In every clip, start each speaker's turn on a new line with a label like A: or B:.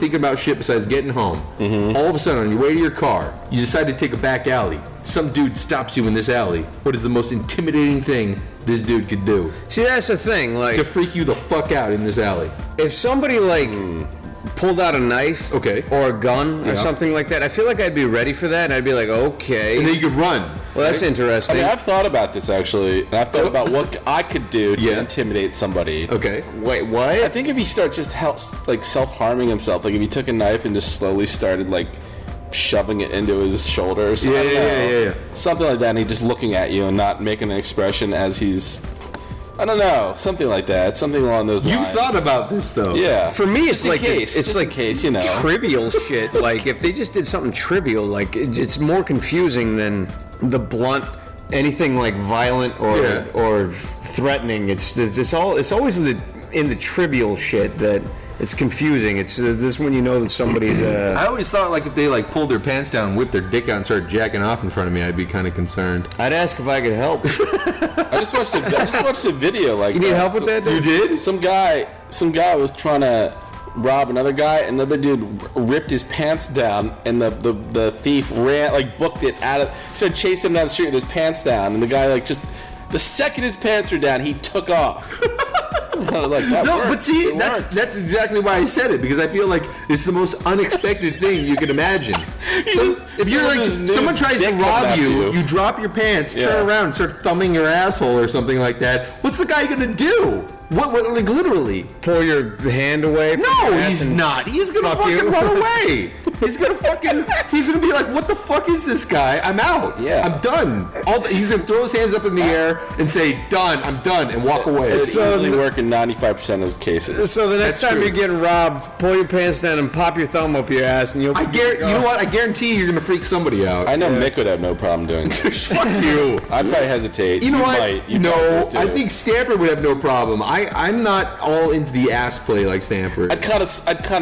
A: thinking about shit besides getting home. All of a sudden, on your way to your car, you decide to take a back alley. Some dude stops you in this alley. What is the most intimidating thing this dude could do?
B: See, that's the thing. Like,
A: to freak you the fuck out in this alley.
B: If somebody, like, pulled out a knife or a gun or something like that, I feel like I'd be ready for that, and I'd be like, okay.
A: And then you could run.
B: Well, that's interesting.
C: I mean, I've thought about this, actually. And I've thought about what I could do to intimidate somebody.
A: Okay.
B: Wait, what?
C: I think if he started just self-harming himself, like if he took a knife and just slowly started, like, shoving it into his shoulder or something.
A: Yeah.
C: Something like that, and he's just looking at you and not making an expression as he's... I don't know, something like that. Something along those lines.
A: You've thought about this, though.
C: Yeah.
B: For me, it's like
C: it's like case, you know,
B: trivial shit. Like if they just did something trivial, like it's more confusing than the blunt anything like violent or threatening. It's always in the trivial shit that it's confusing. It's this when you know that somebody's.
A: I always thought like if they like pulled their pants down, and whipped their dick out, and started jacking off in front of me, I'd be kind of concerned.
B: I'd ask if I could help.
C: I just watched a video like.
B: You need help with that?
A: You did?
C: Some guy was trying to rob another guy, and the other dude ripped his pants down, and the thief ran, like booked it out of, started chasing him down the street with his pants down, and the guy like just the second his pants were down, he took off. I was like, that worked.
A: But see, that's exactly why I said it, because I feel like it's the most unexpected thing you can imagine. So if you're like, someone tries to rob you, you drop your pants, turn around, and start thumbing your asshole or something like that. What's the guy gonna do? What like literally?
B: Pull your hand away?
A: No, he's not. He's gonna fucking run away. He's gonna be like, what the fuck is this guy? I'm out.
C: Yeah.
A: I'm done. He's gonna throw his hands up in the air and say, done, I'm done, and walk away.
C: It's usually work in 95% of cases.
B: So the next time you're getting robbed, pull your pants down and pop your thumb up your ass, and you know what? I guarantee you're gonna freak somebody out.
C: I know Mick would have no problem doing that.
A: Fuck you.
C: I'd probably hesitate.
A: You know what? No, I think Stamper would have no problem. I'm not all into the ass play like Stamper.
C: I'd kind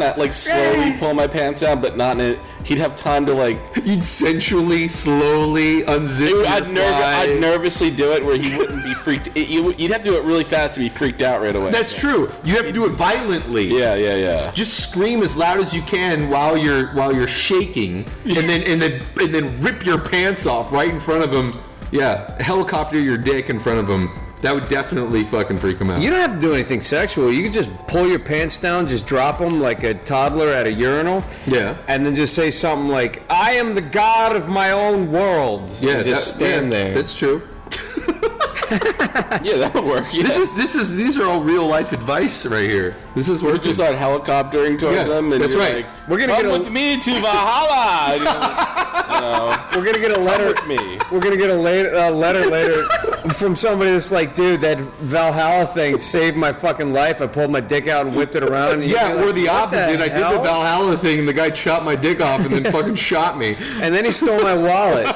C: of like slowly pull my pants down, but not in it. He'd have time to like.
A: You'd sensually, slowly unzip.
C: I'd nervously do it where he wouldn't be freaked. You'd have to do it really fast to be freaked out right away.
A: That's true. You have to do it violently.
C: Yeah.
A: Just scream as loud as you can while you're shaking, and then rip your pants off right in front of him. Yeah, helicopter your dick in front of him. That would definitely fucking freak him out.
B: You don't have to do anything sexual. You can just pull your pants down, just drop them like a toddler at a urinal.
A: Yeah.
B: And then just say something like, I am the god of my own world.
A: Yeah,
B: and just stand there.
A: That's true.
C: Yeah, that would work. Yeah.
A: These are all real life advice right here. This is working.
C: You just start helicoptering towards them, and
A: that's right.
C: Like,
B: we're gonna
C: come with me to Valhalla.
B: We're gonna get a letter.
C: With me.
B: We're gonna get a letter later from somebody that's like, dude, that Valhalla thing saved my fucking life. I pulled my dick out and whipped it around. And
A: yeah, or the opposite. I did the Valhalla thing, and the guy chopped my dick off and then fucking shot me.
B: And then he stole my wallet.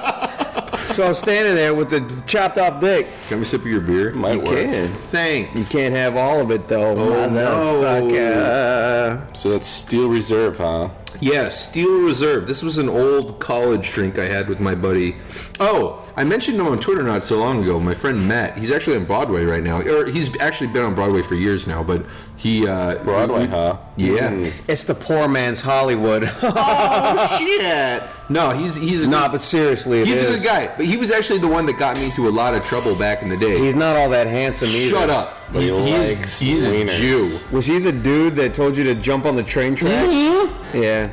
B: So I'm standing there with the chopped off dick.
A: Can we sip of your beer?
C: Might work.
B: Can.
A: Thanks.
B: You can't have all of it though.
A: Oh,
B: no.
C: So that's Steel Reserve, huh?
A: Yeah, Steel Reserve. This was an old college drink I had with my buddy. Oh, I mentioned him on Twitter not so long ago. My friend Matt. He's actually on Broadway right now. Or he's actually been on Broadway for years now, but he...
C: Broadway, huh?
A: Yeah.
B: It's the poor man's Hollywood.
A: Oh, shit. No, he's a
B: but seriously,
A: he's a good guy. But he was actually the one that got me into a lot of trouble back in the day.
B: He's not all that handsome either.
A: Shut up.
C: But he likes
A: he's a Jew.
B: Was he the dude that told you to jump on the train tracks? Mm-hmm. Yeah.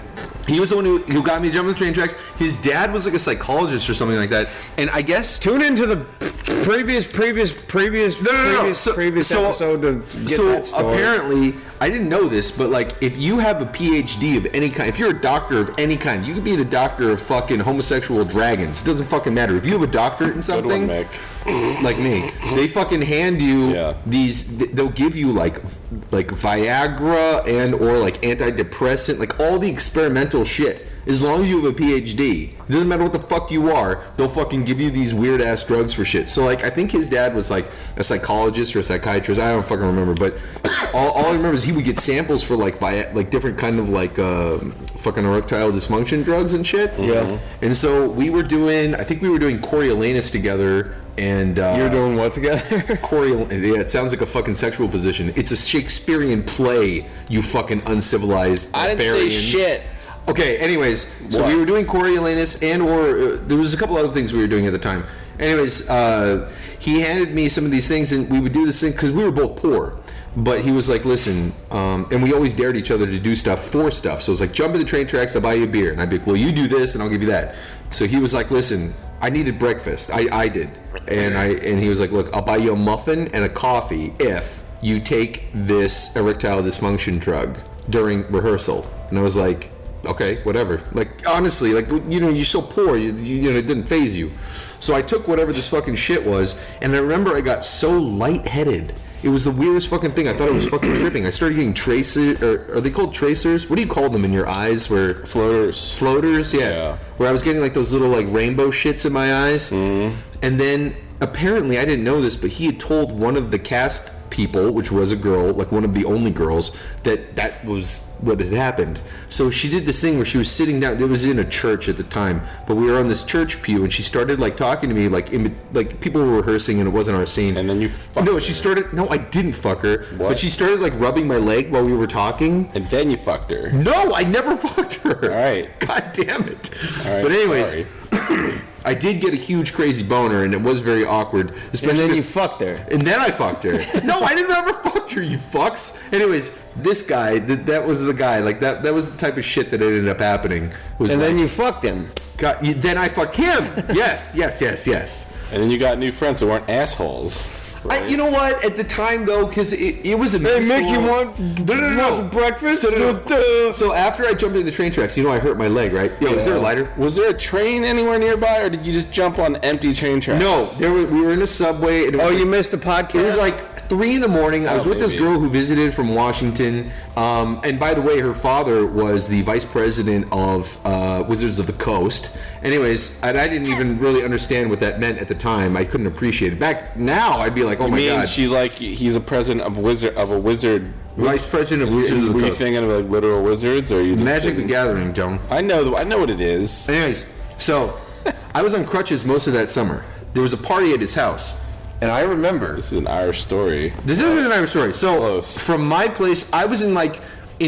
A: He was the one who got me to jump on the train tracks. His dad was like a psychologist or something like that. And I guess...
B: Tune into the previous episode to get that story.
A: Apparently, I didn't know this, but like if you have a PhD of any kind, if you're a doctor of any kind, you could be the doctor of fucking homosexual dragons. It doesn't fucking matter. If you have a doctorate in something,
C: Good one, Mick.
A: like me, they fucking hand you these, they'll give you like Viagra and or like antidepressant, like all the experimental shit. As long as you have a PhD, it doesn't matter what the fuck you are, they'll fucking give you these weird ass drugs for shit. So like I think his dad was like a psychologist or a psychiatrist, I don't fucking remember, but all I remember is he would get samples for like different kind of like fucking erectile dysfunction drugs and shit.
B: Yeah.
A: And so I think we were doing Coriolanus together And
B: you're doing what together?
A: Yeah, it sounds like a fucking sexual position. It's a Shakespearean play, you fucking uncivilized
C: I didn't
A: barbarians.
C: say shit.
A: Okay, anyways, so we were doing Coriolanus or there was a couple other things we were doing at the time. Anyways, he handed me some of these things, and we would do this thing because we were both poor. But he was like, listen, and we always dared each other to do stuff for stuff. So it was like, jump in the train tracks, I'll buy you a beer. And I'd be like, well, you do this, and I'll give you that. So he was like, listen, I needed breakfast. I did. And he was like, look, I'll buy you a muffin and a coffee if you take this erectile dysfunction drug during rehearsal. And I was like, okay, whatever. Like, honestly, like, you're so poor, it didn't faze you. So I took whatever this fucking shit was, and I remember I got so lightheaded. It was the weirdest fucking thing. I thought I was fucking tripping. I started getting tracers, or are they called tracers? What do you call them in your eyes? Where
C: Floaters.
A: Floaters, yeah. Where I was getting like those little like rainbow shits in my eyes. Mm-hmm. And then apparently, I didn't know this, but he had told one of the cast people, which was a girl, like one of the only girls, that was what had happened. So she did this thing where she was sitting down. It was in a church at the time, but we were on this church pew, and she started like talking to me, like people were rehearsing, and it wasn't our scene.
C: And then you
A: she started. No, I didn't fuck her.
C: What?
A: But she started like rubbing my leg while we were talking.
C: And then you fucked her.
A: No, I never fucked her.
C: All right.
A: God damn it.
C: All right.
A: But anyways. I did get a huge crazy boner, and it was very awkward.
B: And then you fucked her.
A: And then I fucked her. No, I didn't ever fucked her, you fucks. Anyways, this guy, that was the guy. Like, that was the type of shit that ended up happening.
B: Then you fucked him.
A: Then I fucked him. Yes.
C: And then you got new friends that weren't assholes. Right?
A: You know what? At the time, though, because it was a
B: Hey, Mick, you want some breakfast?
A: So after I jumped into the train tracks, I hurt my leg, right? Yo, is there a lighter?
C: Was there a train anywhere nearby, or did you just jump on empty train tracks?
A: No, we were in a subway. And
B: you missed a podcast?
A: It was like 3 a.m. I was with this girl who visited from Washington. And by the way, her father was the vice president of Wizards of the Coast. Anyways, and I didn't even really understand what that meant at the time. I couldn't appreciate it. Back now, I'd be like, oh my god.
C: She's like, he's a president of a wizard.
A: Vice president of Wizards of the Coast.
C: Were you thinking of like literal wizards, or are you just
A: Magic the Gathering, Joan?
C: I know what it is.
A: Anyways, so I was on crutches most of that summer. There was a party at his house. And I remember...
C: This is an Irish story.
A: This is an Irish story. So,
C: Close.
A: From my place, I was in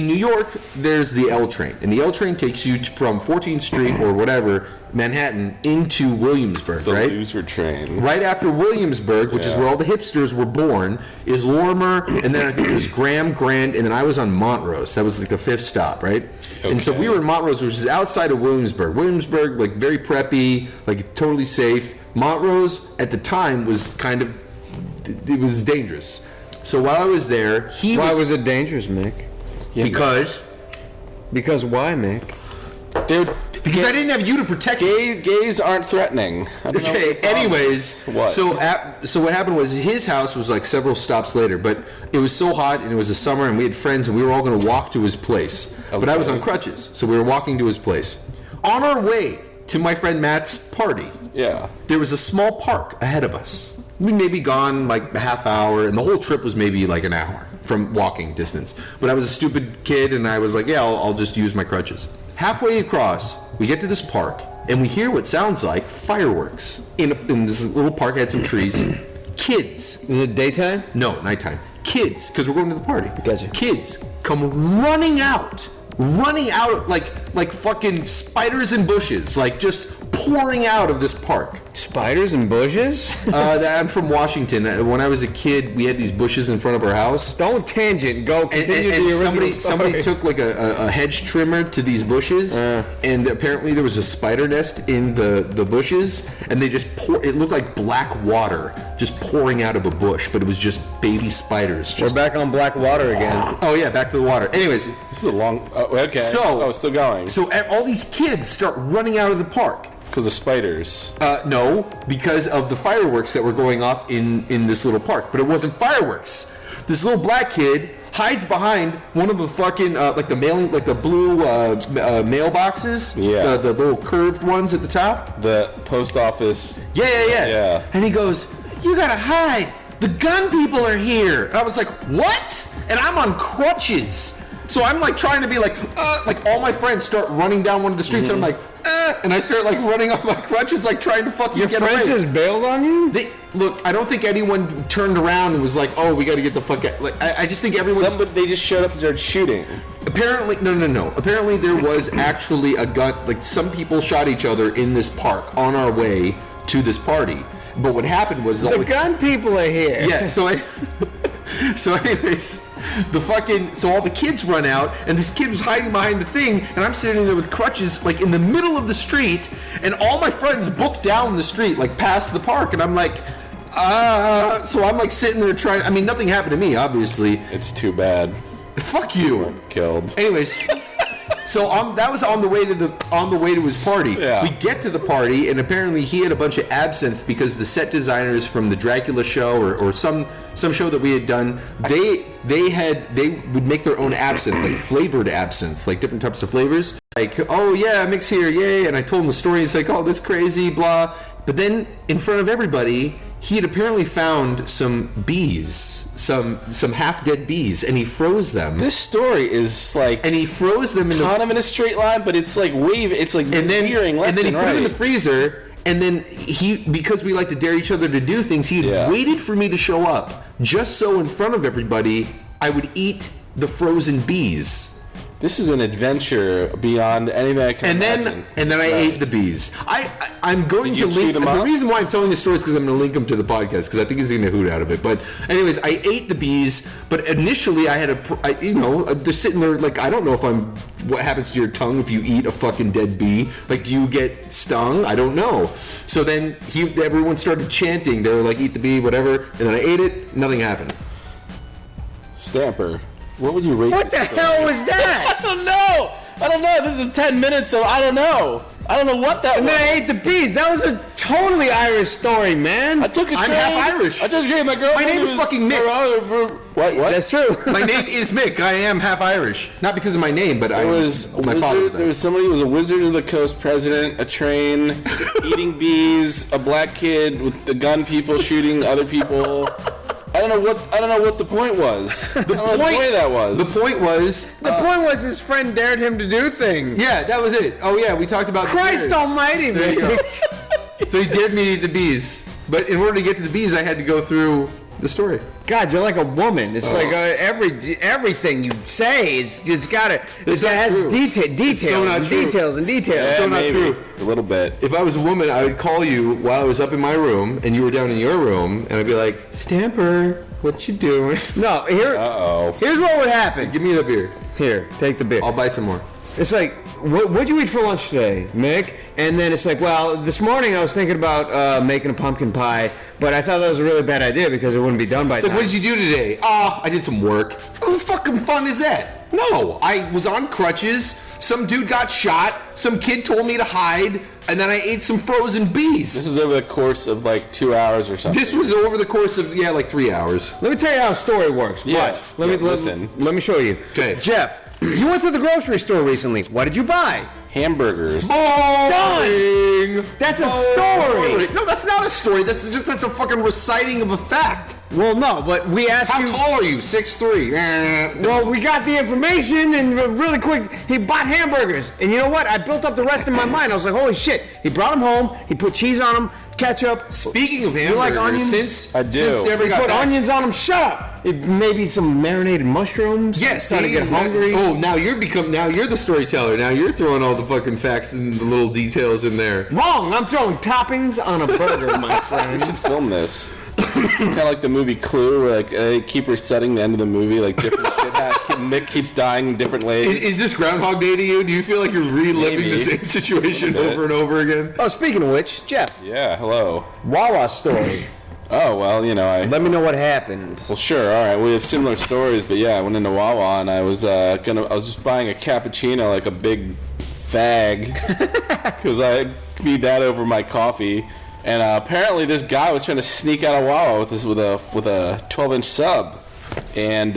A: New York, there's the L train. And the L train takes you from 14th Street or whatever, Manhattan, into Williamsburg, right?
C: The loser train.
A: Right after Williamsburg, which is where all the hipsters were born, is Lorimer, and then I think it was Graham, Grand, and then I was on Montrose. That was like the 5th stop, right? Okay. And so we were in Montrose, which is outside of Williamsburg. Williamsburg, like very preppy, like totally safe. Montrose at the time was it was dangerous. So while I was there,
B: Why was it dangerous, Mick?
A: Yeah,
B: Because why, Mick?
A: Because I didn't have you to protect me.
C: Gays aren't threatening.
A: Okay, anyways.
C: What?
A: So what happened was his house was like several stops later, but it was so hot and it was the summer and we had friends and we were all going to walk to his place. Okay. But I was on crutches, so we were walking to his place. On our way to my friend Matt's party, there was a small park ahead of us. We'd maybe gone like a half hour, and the whole trip was maybe like an hour from walking distance. But I was a stupid kid, and I was like, I'll just use my crutches. Halfway across, we get to this park, and we hear what sounds like fireworks. In this little park, had some trees. Kids.
B: Is it daytime?
A: No, nighttime. Kids, because we're going to the party.
B: Gotcha.
A: Kids come running out like fucking spiders in bushes, like just pouring out of this park.
B: Spiders and bushes?
A: I'm from Washington. When I was a kid, we had these bushes in front of our house.
B: Don't tangent. Go continue the original story.
A: Somebody took like a hedge trimmer to these bushes, and apparently there was a spider nest in the bushes, and they just it looked like black water just pouring out of a bush, but it was just baby spiders.
B: We're back on black water again.
A: Oh yeah, back to the water. Anyways,
C: this is a long... okay. Still going.
A: So all these kids start running out of the park.
C: Because of spiders.
A: No, because of the fireworks that were going off in this little park. But it wasn't fireworks. This little black kid hides behind one of the fucking the blue mailboxes.
C: Yeah.
A: The little curved ones at the top.
C: The post office.
A: Yeah. And he goes, "You gotta hide. The gun people are here." And I was like, "What?" And I'm on crutches. So I'm like trying to be like all my friends start running down one of the streets, and I'm like, and I start like running up my crutches, like trying to fucking
B: Your
A: get away.
B: friends just bailed on you?
A: Look, I don't think anyone turned around and was like, oh, we got to get the fuck out. Like, I just think everyone.
C: They just showed up and started shooting.
A: Apparently, no. Apparently, there was actually a gun. Like, some people shot each other in this park on our way to this party. But what happened was
B: The gun people are here.
A: yeah. So anyways, so all the kids run out, and this kid was hiding behind the thing, and I'm sitting there with crutches, like in the middle of the street, and all my friends booked down the street, like past the park, and I'm like, so I'm like sitting there trying. I mean, nothing happened to me, obviously.
C: It's too bad.
A: Fuck you.
C: Killed.
A: Anyways. So that was on the way to his party.
C: Yeah.
A: We get to the party, and apparently he had a bunch of absinthe because the set designers from the Dracula show or some show that we had done, they would make their own absinthe, like flavored absinthe, like different types of flavors. Like, oh yeah, mix here, yay! And I told him the story. He's like, oh, this crazy, blah. But then in front of everybody, he had apparently found some bees, some half-dead bees, and he froze them.
C: This story is like,
A: and he froze them
C: kind of in a straight line, but it's like it's like veering left
A: and then he
C: and
A: put
C: right.
A: it in the freezer, and then because we like to dare each other to do things, he had waited for me to show up just so in front of everybody I would eat the frozen bees.
C: This is an adventure beyond anything I can imagine.
A: And then I ate the bees. I'm going to link them. The reason why I'm telling this story is because I'm going to link them to the podcast because I think he's going to hoot out of it. But anyways, I ate the bees. But initially, I had they're sitting there like, I don't know what happens to your tongue if you eat a fucking dead bee. Like, do you get stung? I don't know. So then everyone started chanting. They were like, eat the bee, whatever. And then I ate it. Nothing happened.
C: Stamper. What would you rate?
B: What the hell was that?
C: I don't know. This is 10 minutes of I don't know. I don't know what that was.
B: And then I ate the bees. That was a totally Irish story, man.
C: I took a train.
A: I'm half Irish.
C: I took a train. My girlfriend.
A: My name is fucking Mick.
C: What?
B: That's true.
A: My name is Mick. I am half Irish. Not because of my name, but
C: my father was there was somebody who was a Wizard of the Coast president, a train, eating bees, a black kid with the gun people shooting other people. I don't know what the point was. The point
A: was
B: his friend dared him to do things.
A: Yeah, that was it. Oh yeah, we talked about
B: Christ almighty, man.
A: So he dared me to eat the bees. But in order to get to the bees, I had to go through the story.
B: God, you're like a woman. It's like everything you say has details and details.
A: Yeah, so not true.
C: A little bit.
A: If I was a woman, I would call you while I was up in my room and you were down in your room, and I'd be like, Stamper, what you doing?
B: No, here's what would happen.
A: Give me the beer.
B: Here, take the beer.
A: I'll buy some more.
B: It's like, what'd you eat for lunch today, Mick? And then it's like, well, this morning I was thinking about making a pumpkin pie, but I thought that was a really bad idea because it wouldn't be done by
A: time. It's like, what did you do today? I did some work. What fucking fun is that? No, I was on crutches. Some dude got shot. Some kid told me to hide, and then I ate some frozen bees.
C: This was over the course of like 2 hours or something.
A: This was over the course of like 3 hours.
B: Let me tell you how a story works.
C: Yeah.
B: Watch. Let me show you.
A: Okay,
B: Jeff. You went to the grocery store recently. What did you buy?
C: Hamburgers.
A: Boring.
B: That's a story.
A: No, that's not a story. That's a fucking reciting of a fact.
B: Well, no, but we asked
A: How tall are you? 6'3".
B: Well, we got the information, and really quick, he bought hamburgers. And you know what? I built up the rest in my mind. I was like, holy shit. He brought them home. He put cheese on them, ketchup.
A: Speaking of hamburgers,
B: you like onions?
C: I do.
A: Since never got
B: put
A: back.
B: Onions on them. Shut up. Maybe some marinated mushrooms.
A: Yes.
B: Trying to get hungry.
A: Oh, now you're the storyteller. Now you're throwing all the fucking facts and the little details in there.
B: Wrong. I'm throwing toppings on a burger, my friend.
C: We should film this. Kind of like the movie Clue, where like they keep resetting the end of the movie, like different shit. Mick keeps dying in different ways.
A: Is this Groundhog Day to you? Do you feel like you're reliving the same situation over and over again?
B: Oh, speaking of which, Jeff.
C: Yeah, hello.
B: Wawa story.
C: Oh, well,
B: Let me know what happened.
C: Well, sure, all right. We have similar stories, but yeah, I went into Wawa and I was just buying a cappuccino, like a big fag, because I need that over my coffee. And apparently, this guy was trying to sneak out of Wawa with a 12-inch sub. And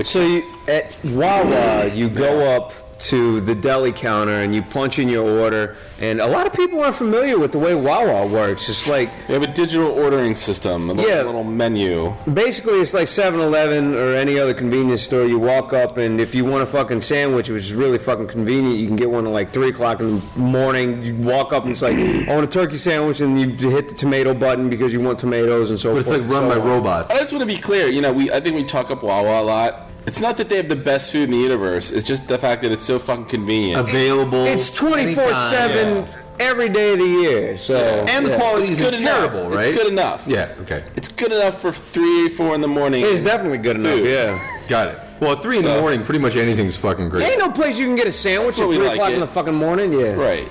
B: so at Wawa, you go up to the deli counter and you punch in your order, and a lot of people aren't familiar with the way Wawa works. It's like
C: we have a digital ordering system, a little menu.
B: Basically, it's like 7-Eleven or any other convenience store. You walk up, and if you want a fucking sandwich, which is really fucking convenient, you can get one at like 3 o'clock in the morning. You walk up, and it's like, I want a turkey sandwich, and you hit the tomato button because you want tomatoes and so forth.
A: But it's like run by robots.
C: I just want to be clear. I think we talk up Wawa a lot. It's not that they have the best food in the universe. It's just the fact that it's so fucking convenient.
A: Available.
B: It's 24/7 every day of the year. So
A: and the quality isn't terrible, right?
C: It's good enough.
A: Yeah. Okay.
C: It's good enough for 3, 4 in the morning.
B: It's definitely good enough. Yeah.
A: Got it. Well, at 3 in the morning, pretty much anything's fucking great.
B: There ain't no place you can get a sandwich at 3 o'clock in the fucking morning. Yeah.
C: Right.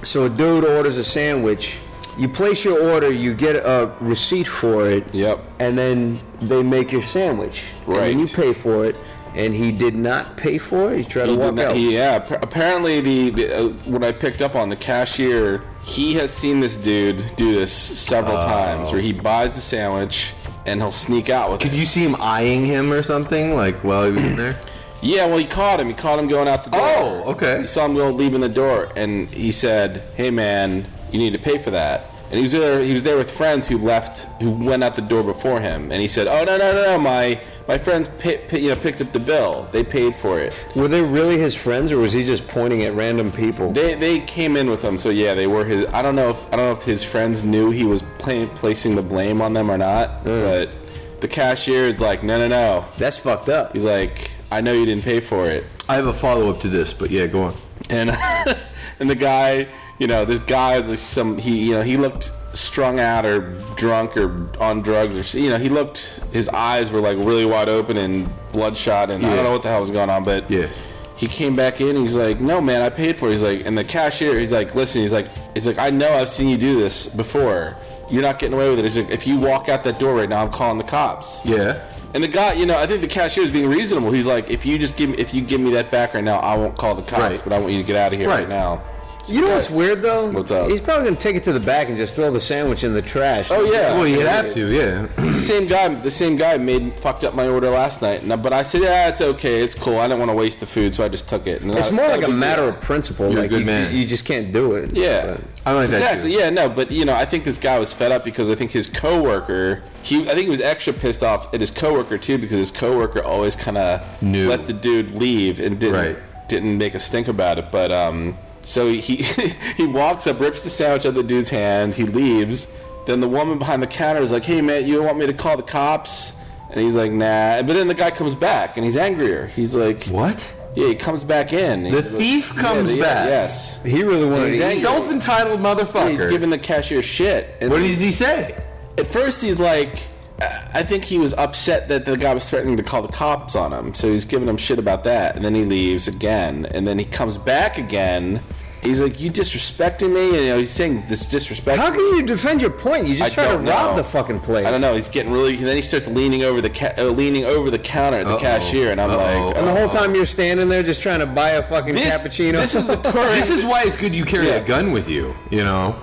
B: So a dude orders a sandwich. You place your order, you get a receipt for it.
C: Yep.
B: And then they make your sandwich.
C: Right.
B: And then you pay for it. And he did not pay for it. He tried to walk out.
C: Yeah. Apparently, what I picked up on, the cashier, he has seen this dude do this several times, where he buys the sandwich and he'll sneak out with it.
A: Could you see him eyeing him or something, like while he was in there?
C: Yeah, well, he caught him. He caught him going out the door.
A: Oh, okay.
C: He saw him leaving the door, and he said, "Hey, man, you need to pay for that." And he was there with friends who went out the door before him. And he said, "Oh, no, my friends picked up the bill. They paid for it."
B: Were they really his friends, or was he just pointing at random people?
C: They came in with him, so yeah, they were his. I don't know if his friends knew he was placing the blame on them or not. But the cashier is like, no.
B: That's fucked up.
C: He's like, "I know you didn't pay for it."
A: I have a follow-up to this, but yeah, go on.
C: And and the guy, this guy is he looked strung out or drunk or on drugs, or he looked, his eyes were like really wide open and bloodshot, and I don't know what the hell was going on, but he came back in and he's like, "No, man, I paid for it." He's like, and the cashier, he's like, "Listen," he's like, "I know I've seen you do this before. You're not getting away with it." He's like, "If you walk out that door right now, I'm calling the cops."
A: Yeah.
C: And the guy, I think the cashier is being reasonable. He's like, if you give me that back right now, I won't call the cops, but I want you to get out of here right now.
B: You know what's weird though?
C: What's up?
B: He's probably gonna take it to the back and just throw the sandwich in the trash.
C: Oh yeah.
A: Well, you'd have to, yeah.
C: The same guy fucked up my order last night, but I said, "Yeah, it's okay, it's cool. I didn't want to waste the food, so I just took it." And
B: it's more like a matter of principle.
A: You're
B: like
A: a good man.
B: You just can't do it.
C: Yeah.
B: But
A: I like that
C: exactly.
A: too.
C: Yeah, no, but I think this guy was fed up because I think his coworker, I think he was extra pissed off at his coworker too, because his coworker always kind of let the dude leave and didn't make a stink about it. But so he walks up, rips the sandwich out of the dude's hand, he leaves. Then the woman behind the counter is like, "Hey man, you want me to call the cops?" And he's like, "Nah." But then the guy comes back and he's angrier. He's like,
A: "What?"
C: Yeah, he comes back in.
A: The thief comes back.
C: Yes.
B: He really wanted.
A: He's self-entitled motherfucker.
C: He's giving the cashier shit.
A: And what does he say?
C: At first, he's like, I think he was upset that the guy was threatening to call the cops on him, so he's giving him shit about that. And then he leaves again, and then he comes back again. He's like, "You disrespecting me?" And he's saying this disrespect.
B: How can you defend your point? You just try to rob the fucking place.
C: I don't know. He's getting really. And then he starts leaning over the counter at the cashier, and I'm like,
B: and the whole time you're standing there just trying to buy a fucking cappuccino.
A: This is why it's good you carry a gun with you.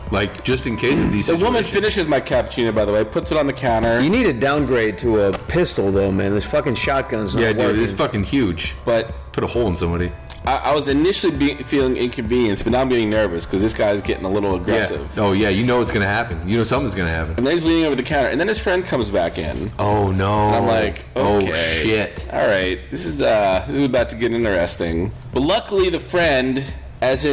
A: Like just in case of these.
C: The woman finishes my cappuccino, by the way, puts it on the counter.
B: You need a downgrade to a pistol, though, man. This fucking shotgun's not working.
A: Dude, it's fucking huge.
C: But
A: put a hole in somebody.
C: I was initially feeling inconvenienced, but now I'm getting nervous because this guy's getting a little aggressive.
A: Yeah. Oh, yeah, you know what's going to happen. You know something's going to happen.
C: And then he's leaning over the counter, and then his friend comes back in.
A: Oh, no.
C: And I'm like, okay.
A: Oh, shit.
C: All right, this is about to get interesting. But luckily, the friend, as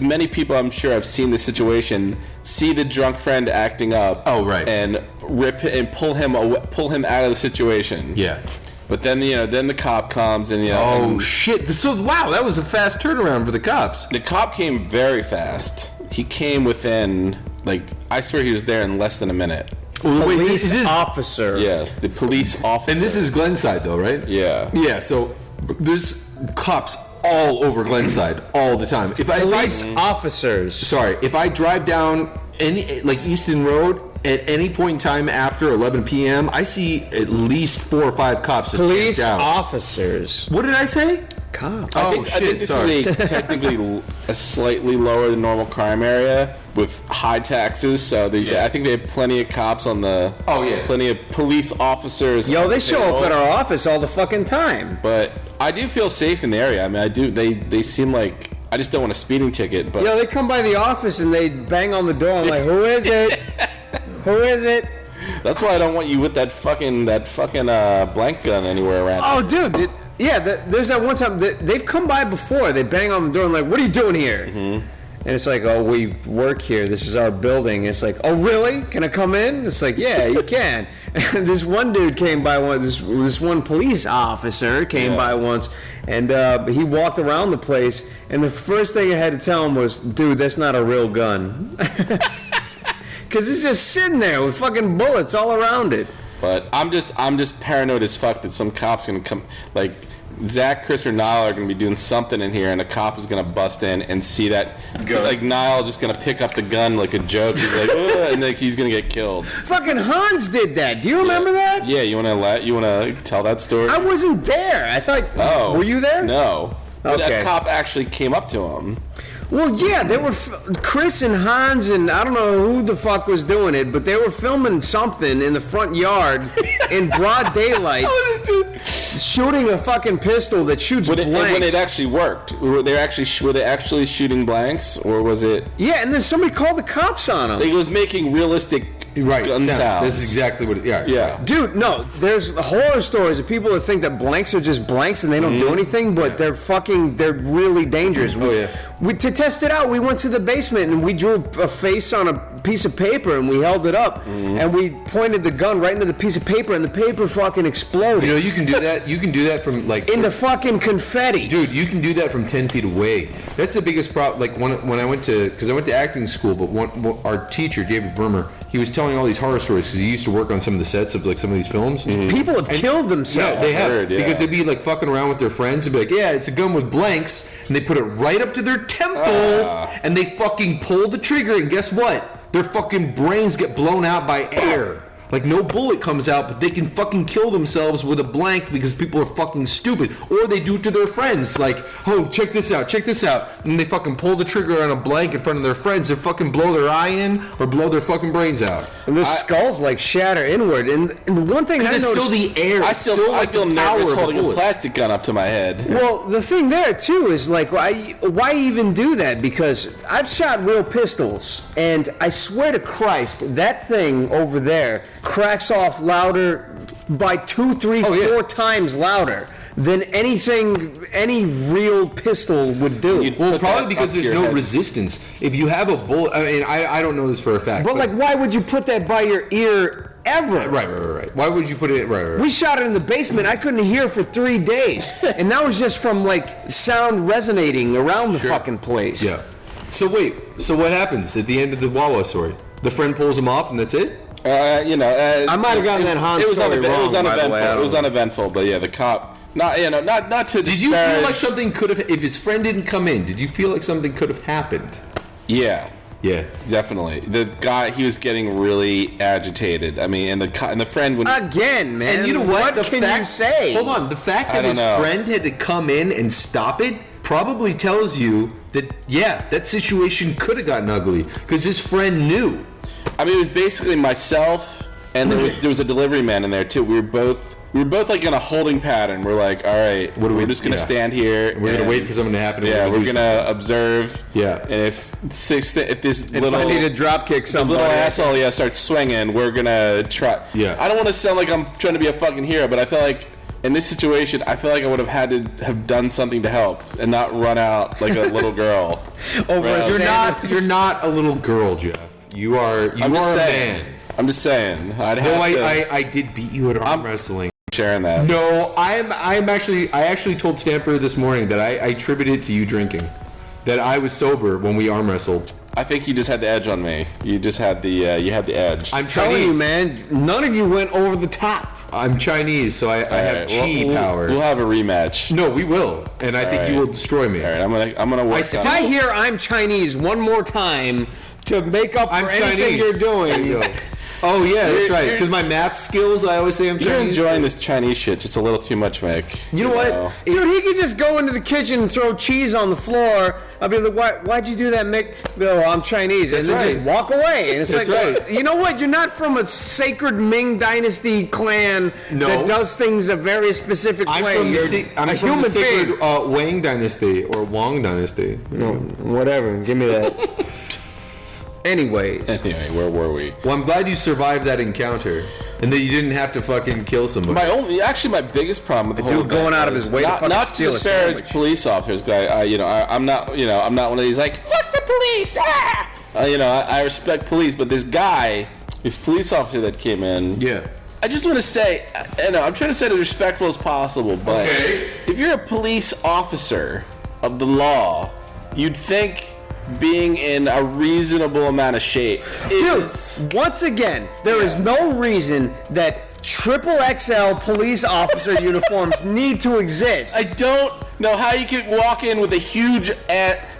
C: many people I'm sure I've seen this situation, see the drunk friend acting up.
A: Oh, right.
C: And pull him out of the situation.
A: Yeah.
C: But then then the cop comes and
A: Oh shit! So wow, that was a fast turnaround for the cops.
C: The cop came very fast. He came within I swear he was there in less than a minute.
A: Well,
B: police officer.
C: Yes, the police officer.
A: And this is Glenside though, right?
C: Yeah.
A: Yeah. So there's cops all over Glenside all the time.
B: Police officers.
A: Sorry, if I drive down any Easton Road. At any point in time after 11 p.m., I see at least 4 or 5 cops.
B: Police officers.
A: What did I say?
B: Cops.
C: I think this is technically a slightly lower than normal crime area with high taxes. So I think they have plenty of cops on the.
A: Oh yeah.
C: Plenty of police officers.
B: Yo, they show up at our office all the fucking time.
C: But I do feel safe in the area. I mean, I do. They seem like. I just don't want a speeding ticket. But
B: They come by the office and they bang on the door. I'm like, who is it? Who is it?
C: That's why I don't want you with that fucking blank gun anywhere around.
B: Oh, dude. There's that one time they've come by before. They bang on the door and like, what are you doing here? Mm-hmm. And it's like, oh, we work here. This is our building. It's like, oh, really? Can I come in? It's like, yeah, you can. And this one dude came by once. This one police officer came by once, and he walked around the place. And the first thing I had to tell him was, dude, that's not a real gun. Because it's just sitting there with fucking bullets all around it.
C: But I'm just paranoid as fuck that some cop's gonna come, like Zach, Chris, or Niall are gonna be doing something in here, and a cop is gonna bust in and see that, like Niall just gonna pick up the gun like a joke. He's like, ugh, and like he's gonna get killed.
B: Fucking Hans did that. Do you remember that?
C: Yeah, you wanna tell that story?
B: I wasn't there. I thought. Oh, were you there?
C: No. But
B: okay.
C: A cop actually came up to him.
B: Well, yeah, they were Chris and Hans and I don't know who the fuck was doing it, but they were filming something in the front yard in broad daylight, shooting a fucking pistol that shoots blanks.
C: When it actually worked, were they actually shooting blanks, or was it?
B: Yeah, and then somebody called the cops on them.
C: It was making realistic gun sounds.
A: This is exactly what. Yeah.
B: Dude, no, there's horror stories of people that think that blanks are just blanks and they don't do anything, but they're really dangerous. To test it out, we went to the basement and we drew a face on a piece of paper and we held it up and we pointed the gun right into the piece of paper and the paper fucking exploded.
A: You know, you can do that. You can do that from like
B: into fucking confetti.
A: Dude, you can do that from 10 feet away. That's the biggest problem. Like when I went to acting school, but our teacher David Burmer, he was telling all these horror stories because he used to work on some of the sets of like some of these films.
B: People have killed themselves.
A: Yeah, they have because they'd be like fucking around with their friends and be like, yeah, it's a gun with blanks, and they put it right up to their temple and they fucking pull the trigger, and guess what? Their fucking brains get blown out by air. Like, no bullet comes out, but they can fucking kill themselves with a blank because people are fucking stupid. Or they do it to their friends. Like, oh, check this out. And they fucking pull the trigger on a blank in front of their friends. They fucking blow their eye in or blow their fucking brains out.
B: And their skulls, like, shatter inward. And the one thing I noticed...
A: it's still the air.
C: I feel nervous holding a plastic gun up to my head.
B: Well, the thing there, too, is, like, why even do that? Because I've shot real pistols, and I swear to Christ, that thing over there cracks off louder by 2, 3, 4 times louder than any real pistol would do.
A: Well, probably because there's no resistance. If you have a bullet, I mean, I don't know this for a fact.
B: But like, why would you put that by your ear ever?
A: Right. Why would you put it right?
B: We shot it in the basement. I couldn't hear for 3 days, and that was just from like sound resonating around the fucking place.
A: Yeah. So what happens at the end of the Wawa story? The friend pulls him off, and that's it.
B: I might have gotten that Hans story wrong.
C: It was uneventful, but yeah, the cop. Not to.
A: Did you feel like something could have? If his friend didn't come in, did you feel like something could have happened?
C: Yeah,
A: definitely.
C: The guy, he was getting really agitated. I mean, and the friend would
B: again, man.
A: And you know what?
B: What can you say?
A: Hold on. The fact that his friend had to come in and stop it probably tells you that that situation could have gotten ugly because his friend knew.
C: I mean, it was basically myself, and there was a delivery man in there too. We were both like in a holding pattern. We're like, all right, we're just gonna stand here.
A: We're gonna wait for something to happen.
C: We're gonna observe.
A: Yeah.
C: And if this little,
B: I need to drop kick somebody,
C: this little asshole starts swinging, we're gonna try.
A: Yeah.
C: I don't want to sound like I'm trying to be a fucking hero, but I feel like in this situation, I feel like I would have had to have done something to help and not run out like a little girl.
A: You're not a little girl, Jeff. You are a man.
C: I'm just saying.
A: I did beat you at arm wrestling.
C: Sharing that.
A: No, I actually told Stamper this morning that I attribute it to you drinking. That I was sober when we arm wrestled.
C: I think you just had the edge on me. You just had the edge.
B: I'm telling you, man. None of you went over the top.
A: I'm Chinese, so I have chi power.
C: We'll have a rematch.
A: No, we will, and I think you will destroy me.
C: All right, I'm gonna work.
B: If I hear I'm Chinese one more time to make up for anything you're doing.
A: Oh yeah, that's right. Because my math skills, I always say I'm
C: You're
A: Chinese.
C: enjoying this Chinese shit just a little too much, Mick.
B: You know what? Dude, he could just go into the kitchen and throw cheese on the floor. I'll be like, why'd you do that, Mick? Bill, I'm Chinese. And then just walk away. And it's
A: That's
B: like,
A: right.
B: you know what? You're not from a sacred Ming Dynasty clan that does things a very specific way.
A: I'm from the sacred Wang Dynasty or Wang Dynasty.
B: No, whatever. Give me that. Anyway,
C: where were we?
A: Well, I'm glad you survived that encounter and that you didn't have to fucking kill somebody.
C: My biggest problem with the whole
B: dude going out of his way to fucking
C: not to
B: steal a
C: disparage
B: sandwich.
C: police officers, guy. I'm not one of these like fuck the police. Ah! I respect police, but this police officer that came in.
A: Yeah.
C: I just want to say, I'm trying to say it as respectful as possible, but if you're a police officer of the law, you'd think being in a reasonable amount of shape is...
B: Dude, once again, there is no reason that triple XL police officer uniforms need to exist.
C: I don't know how you could walk in with a huge...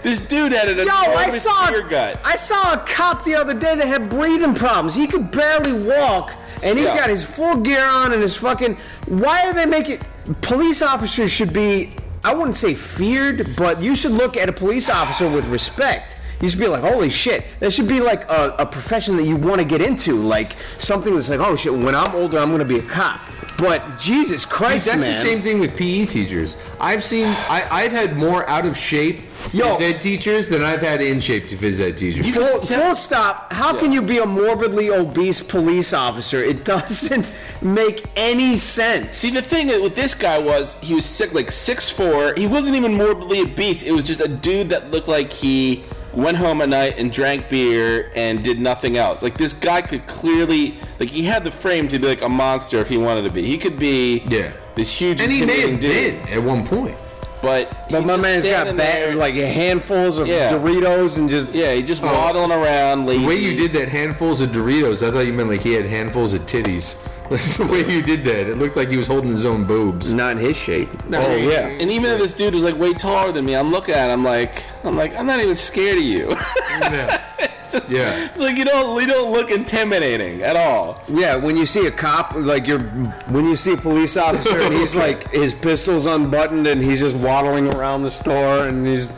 C: This dude had an enormous beer gut.
B: I saw a cop the other day that had breathing problems. He could barely walk, and he's got his full gear on and his fucking... Why are they making... Police officers should be... I wouldn't say feared, but you should look at a police officer with respect. You should be like, holy shit. That should be like a profession that you want to get into. Like something that's like, oh shit, when I'm older, I'm going to be a cop. But Jesus Christ,
A: that's
B: man.
A: the same thing with PE teachers. I've had more out of shape phys ed teachers than I've had in shape phys ed teachers.
B: Full stop. How can you be a morbidly obese police officer? It doesn't make any sense.
C: See, the thing with this guy was he was sick, like 6'4". He wasn't even morbidly obese. It was just a dude that looked like he went home at night and drank beer and did nothing else. Like, this guy could clearly... Like, he had the frame to be like a monster if he wanted to be. He could be this huge,
A: and he may have
C: dude.
A: been at one point.
C: But
B: my man's got like handfuls of Doritos and just...
C: Yeah, he just waddling around lazy.
A: The way you did that, handfuls of Doritos, I thought you meant like he had handfuls of titties. That's the way you did that. It looked like he was holding his own boobs.
B: Not in his shape.
C: Oh, yeah. And even though this dude was like way taller than me, I'm looking at him I'm not even scared of you. It's like you don't look intimidating at all.
B: Yeah, when you see a cop, when you see a police officer and he's like, his pistol's unbuttoned and he's just waddling around the store and he's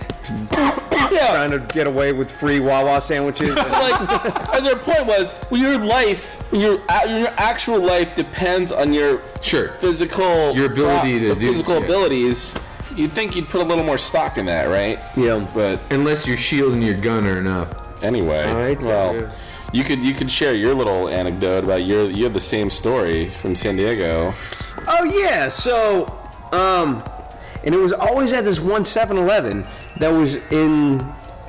B: trying to get away with free Wawa sandwiches.
C: As our point was, your actual life depends on your physical,
A: your ability to do
C: physical abilities. You'd think you'd put a little more stock in that, right?
B: Yeah,
C: but
A: unless your shield and your gun are enough.
C: Anyway,
B: all right,
C: well, you could share your little anecdote about you have the same story from San Diego.
B: Oh yeah, so and it was always at this one 7-Eleven that was in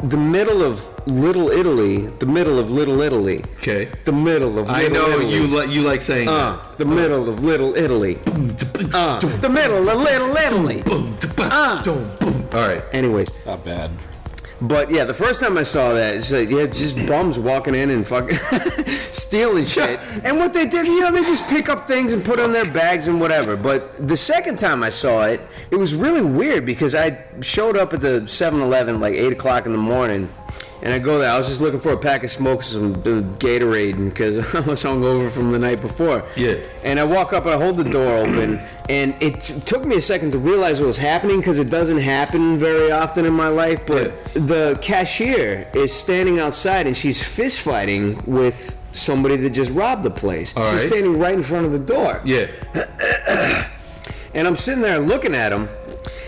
B: the middle of Little Italy, the middle of Little Italy.
A: Okay.
B: The middle of Little Italy.
A: You like saying that.
B: The middle of Little Italy. The middle of Little Italy.
A: All right.
B: Anyways.
C: Not bad.
B: But yeah, the first time I saw that, it's like, just bums walking in and fucking stealing shit. And what they did, they just pick up things and put in their bags and whatever. But the second time I saw it, it was really weird because I showed up at the 7-Eleven like 8 o'clock in the morning. And I go there. I was just looking for a pack of smokes, some Gatorade, because I was hungover from the night before.
A: Yeah.
B: And I walk up and I hold the door open, and it took me a second to realize what was happening because it doesn't happen very often in my life. But the cashier is standing outside and she's fist fighting with somebody that just robbed the place.
A: All
B: She's
A: right.
B: standing right in front of the door.
A: Yeah.
B: And I'm sitting there looking at him.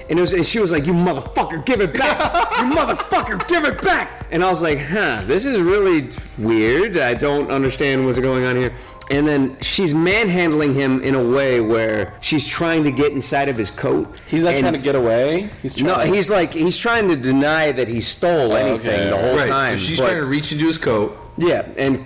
B: And she was like, "You motherfucker, give it back! You motherfucker, give it back!" And I was like, this is really weird. I don't understand what's going on here. And then she's manhandling him in a way where she's trying to get inside of his coat.
C: He's not trying to get guess
B: he's trying to deny that he stole anything the whole time.
A: So she's trying to reach into his coat.
B: Yeah, and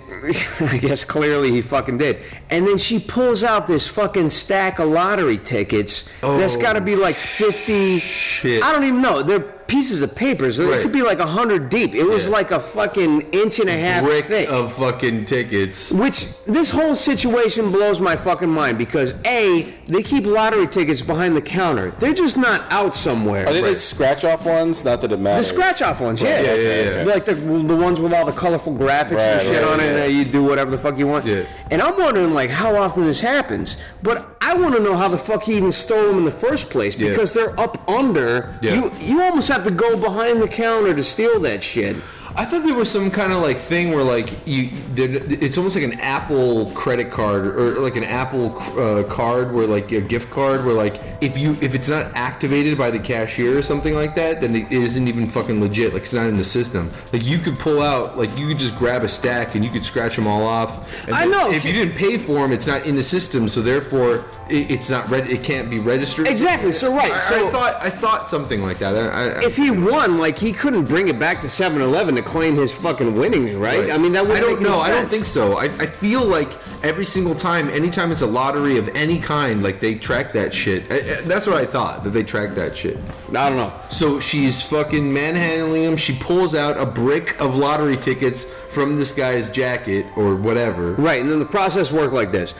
B: I guess clearly he fucking did. And then she pulls out this fucking stack of lottery tickets. That's got to be like 50.
A: Shit.
B: I don't even know. They're pieces of paper. So
A: Right.
B: it could be like 100 deep. It was like a fucking inch and a half
A: Brick
B: thick.
A: of fucking tickets.
B: Which, this whole situation blows my fucking mind because A, they keep lottery tickets behind the counter. They're just not out somewhere.
C: Are they like scratch-off ones? Not that it
B: The
C: matters.
B: scratch-off ones, yeah.
A: Yeah.
B: Like the ones with all the colorful graphics and shit on it, and you do whatever the fuck you want.
A: Yeah.
B: And I'm wondering, like, how often this happens. But I want to know how the fuck he even stole them in the first place, because they're up under.
A: Yeah.
B: You almost have to go behind the counter to steal that shit.
A: I thought there was some kind of like thing where like it's almost like an Apple credit card or like an Apple card where like a gift card where like if it's not activated by the cashier or something like that, then it isn't even fucking legit. Like it's not in the system. Like you could pull out, like you could just grab a stack and you could scratch them all off. And
B: I know.
A: If you didn't pay for them, it's not in the system, so therefore it's not it can't be registered.
B: Exactly. So right.
A: I thought something like that.
B: If he won, like he couldn't bring it back to 7-Eleven to claim his fucking winnings, right? I mean, that wouldn't make no sense.
A: I don't think so. I feel like every single time, anytime it's a lottery of any kind, like they track that shit. That's what I thought, that they track that shit.
B: I don't know.
A: So she's fucking manhandling him. She pulls out a brick of lottery tickets from this guy's jacket or whatever.
B: Right, and then the process worked like this.